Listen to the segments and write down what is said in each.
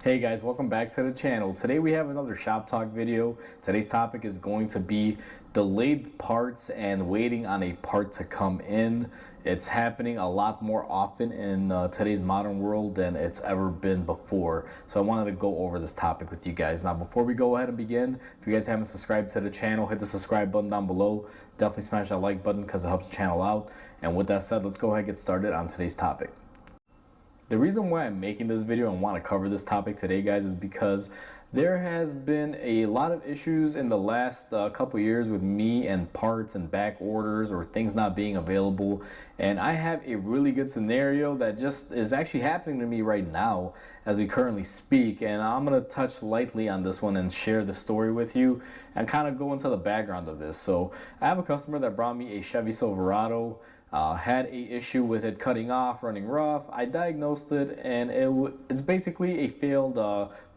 Hey guys, welcome back to the channel. Today we have another shop talk video. Today's topic is going to be delayed parts and waiting on a part to come in. It's happening a lot more often in today's modern world than it's ever been before. So I wanted to go over this topic with you guys. Now before we go ahead and begin, if you guys haven't subscribed to the channel, hit the subscribe button down below. Definitely smash that like button because it helps the channel out. And with that said, let's go ahead and get started on today's topic. The reason why I'm making this video and want to cover this topic today, guys, is because there has been a lot of issues in the last couple years with me and parts and back orders or things not being available. And I have a really good scenario that just is actually happening to me right now as we currently speak. And I'm going to touch lightly on this one and share the story with you and kind of go into the background of this. So I have a customer that brought me a Chevy Silverado. Had a issue with it cutting off, running rough. I diagnosed it, and it's basically a failed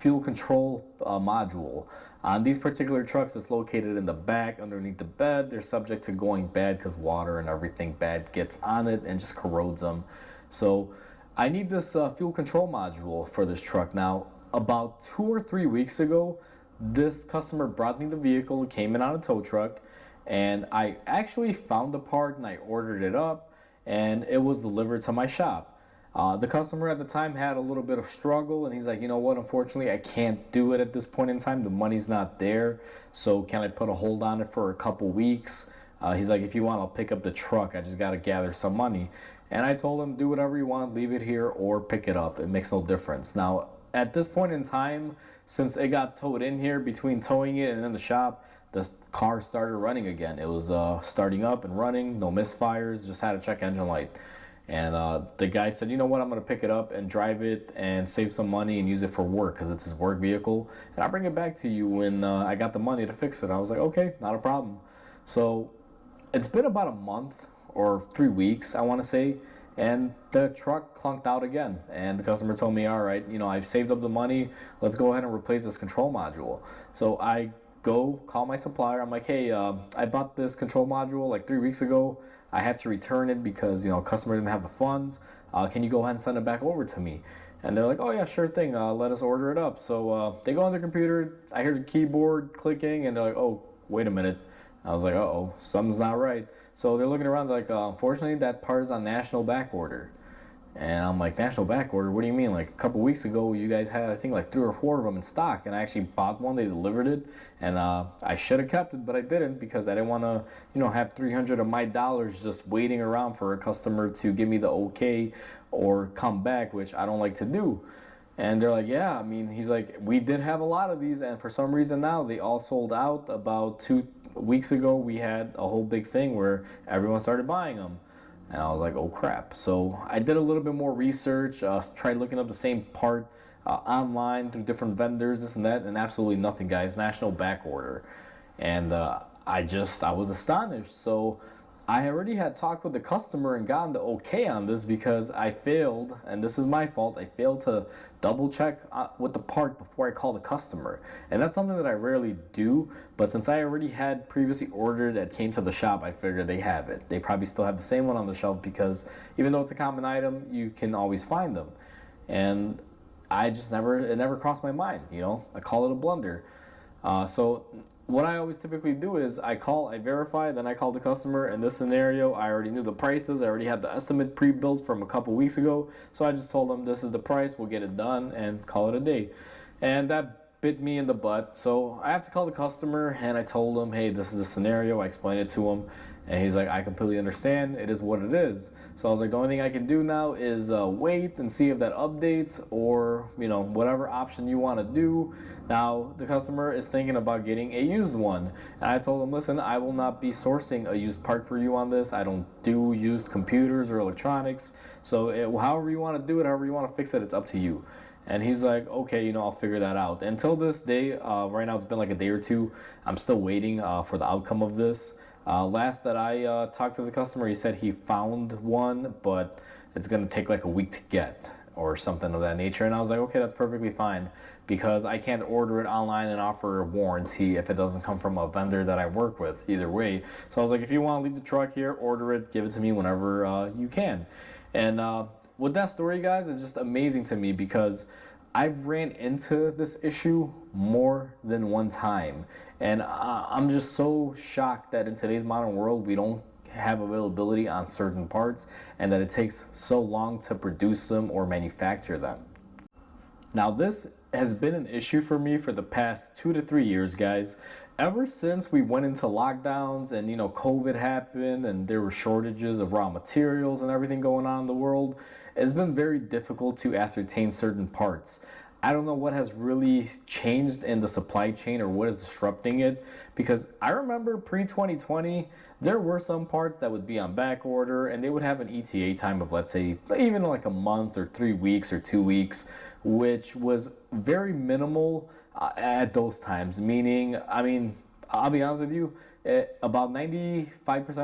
fuel control module. On these particular trucks, it's located in the back underneath the bed. They're subject to going bad because water and everything bad gets on it and just corrodes them. So I need this fuel control module for this truck. Now, about 2 or 3 weeks ago, this customer brought me the vehicle. It came in on a tow truck. And I actually found the part and I ordered it up and it was delivered to my shop. The customer at the time had a little bit of struggle and he's like, you know what, unfortunately I can't do it at this point in time. The money's not there. So can I put a hold on it for a couple weeks? He's like, if you want, I'll pick up the truck. I just got to gather some money. And I told him, do whatever you want, leave it here or pick it up. It makes no difference. Now, at this point in time, since it got towed in here, between towing it and in the shop, the car started running again. It was starting up and running, no misfires, just had a check engine light. And the guy said, you know what, I'm going to pick it up and drive it and save some money and use it for work because it's his work vehicle. And I'll bring it back to you when I got the money to fix it. I was like, okay, not a problem. So it's been about a month or 3 weeks, I want to say. And the truck clunked out again. And the customer told me, all right, you know, I've saved up the money. Let's go ahead and replace this control module. So I go call my supplier. I'm like, hey, I bought this control module like 3 weeks ago. I had to return it because, you know, customer didn't have the funds. Can you go ahead and send it back over to me? And they're like, oh yeah, sure thing. Let us order it up. So they go on their computer. I hear the keyboard clicking and they're like, oh, wait a minute. I was like, uh-oh, something's not right. So they're looking around like, unfortunately, that part is on national back order. And I'm like, national back order? What do you mean? Like a couple weeks ago, you guys had, I think, like 3 or 4 of them in stock. And I actually bought one. They delivered it. And I should have kept it, but I didn't because I didn't want to, you know, have 300 of my dollars just waiting around for a customer to give me the okay or come back, which I don't like to do. And they're like, yeah, I mean, he's like, we did have a lot of these. And for some reason now, they all sold out. About 2 weeks ago, we had a whole big thing where everyone started buying them. And I was like, oh crap. So I did a little bit more research, tried looking up the same part online through different vendors, this and that, and absolutely nothing, guys. National back order. And I was astonished. So I already had talked with the customer and gotten the okay on this because I failed, and this is my fault, I failed to double check with the part before I called the customer. And that's something that I rarely do, but since I already had previously ordered that came to the shop, I figured they have it. They probably still have the same one on the shelf because even though it's a common item, you can always find them. And it never crossed my mind, you know, I call it a blunder. So what I always typically do is I verify, then I call the customer. In this scenario, I already knew the prices. I already had the estimate pre-built from a couple weeks ago. So I just told them this is the price, we'll get it done and call it a day. And that bit me in the butt. So I have to call the customer and I told him, hey, this is the scenario. I explained it to him. And he's like, I completely understand. It is what it is. So I was like, the only thing I can do now is wait and see if that updates or, you know, whatever option you want to do. Now, the customer is thinking about getting a used one. And I told him, listen, I will not be sourcing a used part for you on this. I don't do used computers or electronics. So however you want to do it, however you want to fix it, it's up to you. And he's like, okay, you know, I'll figure that out. Until this day, right now it's been like a day or two, I'm still waiting for the outcome of this. Last that I talked to the customer, he said he found one, but it's going to take like a week to get or something of that nature. And I was like, okay, that's perfectly fine because I can't order it online and offer a warranty if it doesn't come from a vendor that I work with either way. So I was like, if you want to leave the truck here, order it, give it to me whenever you can. And with that story, guys, it's just amazing to me because I've ran into this issue more than one time, and I'm just so shocked that in today's modern world we don't have availability on certain parts, and that it takes so long to produce them or manufacture them. Now, this has been an issue for me for the past 2 to 3 years, guys. Ever since we went into lockdowns and, COVID happened and there were shortages of raw materials and everything going on in the world, it's been very difficult to ascertain certain parts. I don't know what has really changed in the supply chain or what is disrupting it, because I remember pre 2020, there were some parts that would be on back order and they would have an ETA time of, let's say, even like a month or 3 weeks or 2 weeks, which was very minimal at those times. Meaning, I mean, I'll be honest with you, about 95%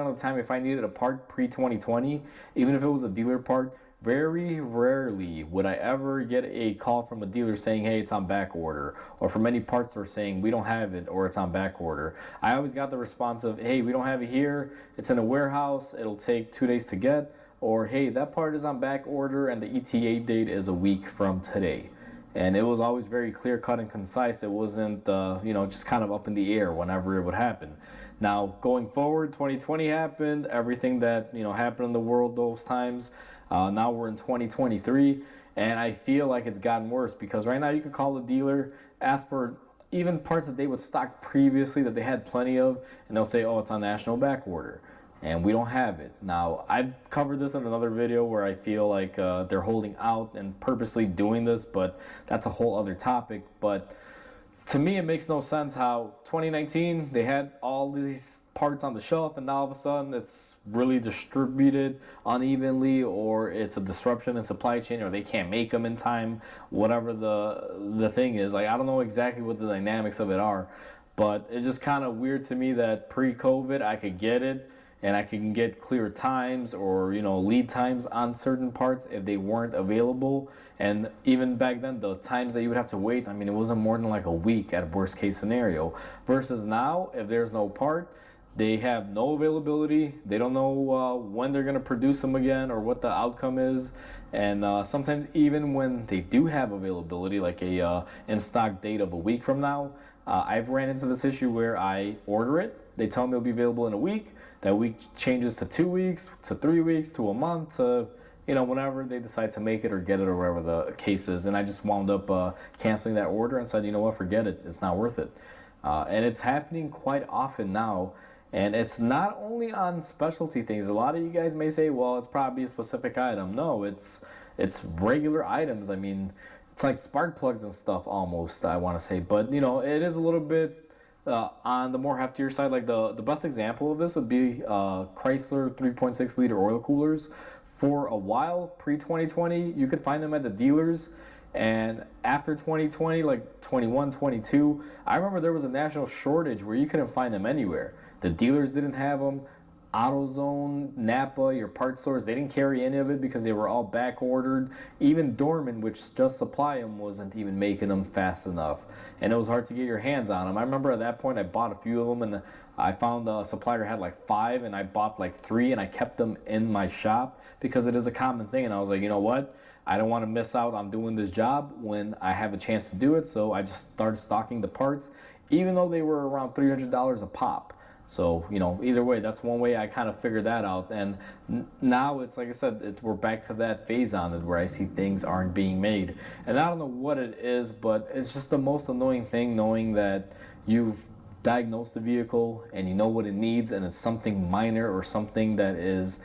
of the time, if I needed a part pre 2020, even if it was a dealer part, very rarely would I ever get a call from a dealer saying, hey, it's on back order, or from any parts store saying, we don't have it, or it's on back order. I always got the response of, hey, we don't have it here, it's in a warehouse, it'll take 2 days to get, or hey, that part is on back order and the ETA date is a week from today. And it was always very clear cut and concise. It wasn't, just kind of up in the air whenever it would happen. Now, going forward, 2020 happened, everything that, happened in the world those times. Now we're in 2023, and I feel like it's gotten worse, because right now you could call the dealer, ask for even parts that they would stock previously that they had plenty of, and they'll say, oh, it's on national back order, and we don't have it. Now, I've covered this in another video where I feel like they're holding out and purposely doing this, but that's a whole other topic. But to me, it makes no sense how 2019 they had all these parts on the shelf, and now all of a sudden it's really distributed unevenly, or it's a disruption in supply chain, or they can't make them in time, whatever the thing is. Like, I don't know exactly what the dynamics of it are, but it's just kind of weird to me that pre-COVID I could get it, and I can get clear times or lead times on certain parts if they weren't available. And even back then, the times that you would have to wait, I mean, it wasn't more than like a week at worst case scenario. Versus now, if there's no part, they have no availability. They don't know when they're going to produce them again or what the outcome is. And sometimes even when they do have availability, like a in-stock date of a week from now, I've ran into this issue where I order it. They tell me it'll be available in a week. That week changes to 2 weeks, to 3 weeks, to a month, to whenever they decide to make it or get it or whatever the case is. And I just wound up canceling that order and said, you know what, forget it. It's not worth it. And it's happening quite often now. And it's not only on specialty things. A lot of you guys may say, well, it's probably a specific item. No, it's regular items. I mean, it's like spark plugs and stuff almost, I want to say. But, it is a little bit on the more heftier side. Like the best example of this would be Chrysler 3.6 liter oil coolers. For a while, pre-2020, you could find them at the dealers. And after 2020, like 21, 22, I remember there was a national shortage where you couldn't find them anywhere. The dealers didn't have them. AutoZone, Napa, your parts stores, they didn't carry any of it because they were all back ordered. Even Dorman, which just supply them, wasn't even making them fast enough. And it was hard to get your hands on them. I remember at that point I bought a few of them, and I found a supplier had like 5, and I bought like 3, and I kept them in my shop because it is a common thing. And I was like, you know what? I don't want to miss out on doing this job when I have a chance to do it. So I just started stocking the parts, even though they were around $300 a pop. So, either way, that's one way I kind of figured that out. And now it's, like I said, we're back to that phase on it where I see things aren't being made. And I don't know what it is, but it's just the most annoying thing knowing that you've diagnosed the vehicle and you know what it needs, and it's something minor or something that is,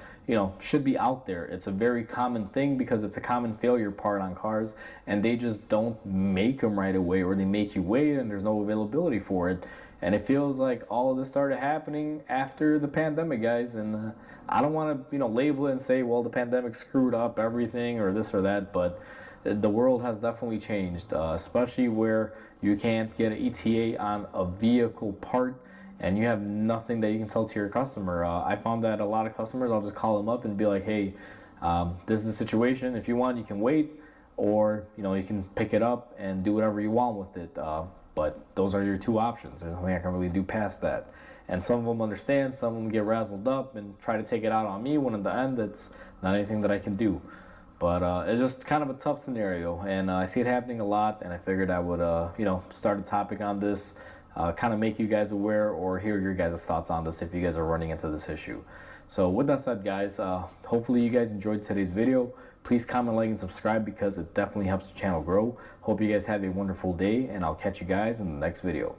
should be out there. It's a very common thing because it's a common failure part on cars, and they just don't make them right away, or they make you wait and there's no availability for it. And it feels like all of this started happening after the pandemic, guys. And I don't want to, label it and say, well, the pandemic screwed up everything or this or that. But the world has definitely changed, especially where you can't get an ETA on a vehicle part and you have nothing that you can tell to your customer. I found that a lot of customers, I'll just call them up and be like, hey, this is the situation. If you want, you can wait, or, you can pick it up and do whatever you want with it. But those are your two options. There's nothing I can really do past that. And some of them understand, some of them get razzled up and try to take it out on me, when in the end, it's not anything that I can do. But it's just kind of a tough scenario, and I see it happening a lot. And I figured I would, start a topic on this, kind of make you guys aware or hear your guys' thoughts on this if you guys are running into this issue. So with that said, guys, hopefully you guys enjoyed today's video. Please comment, like, and subscribe because it definitely helps the channel grow. Hope you guys have a wonderful day, and I'll catch you guys in the next video.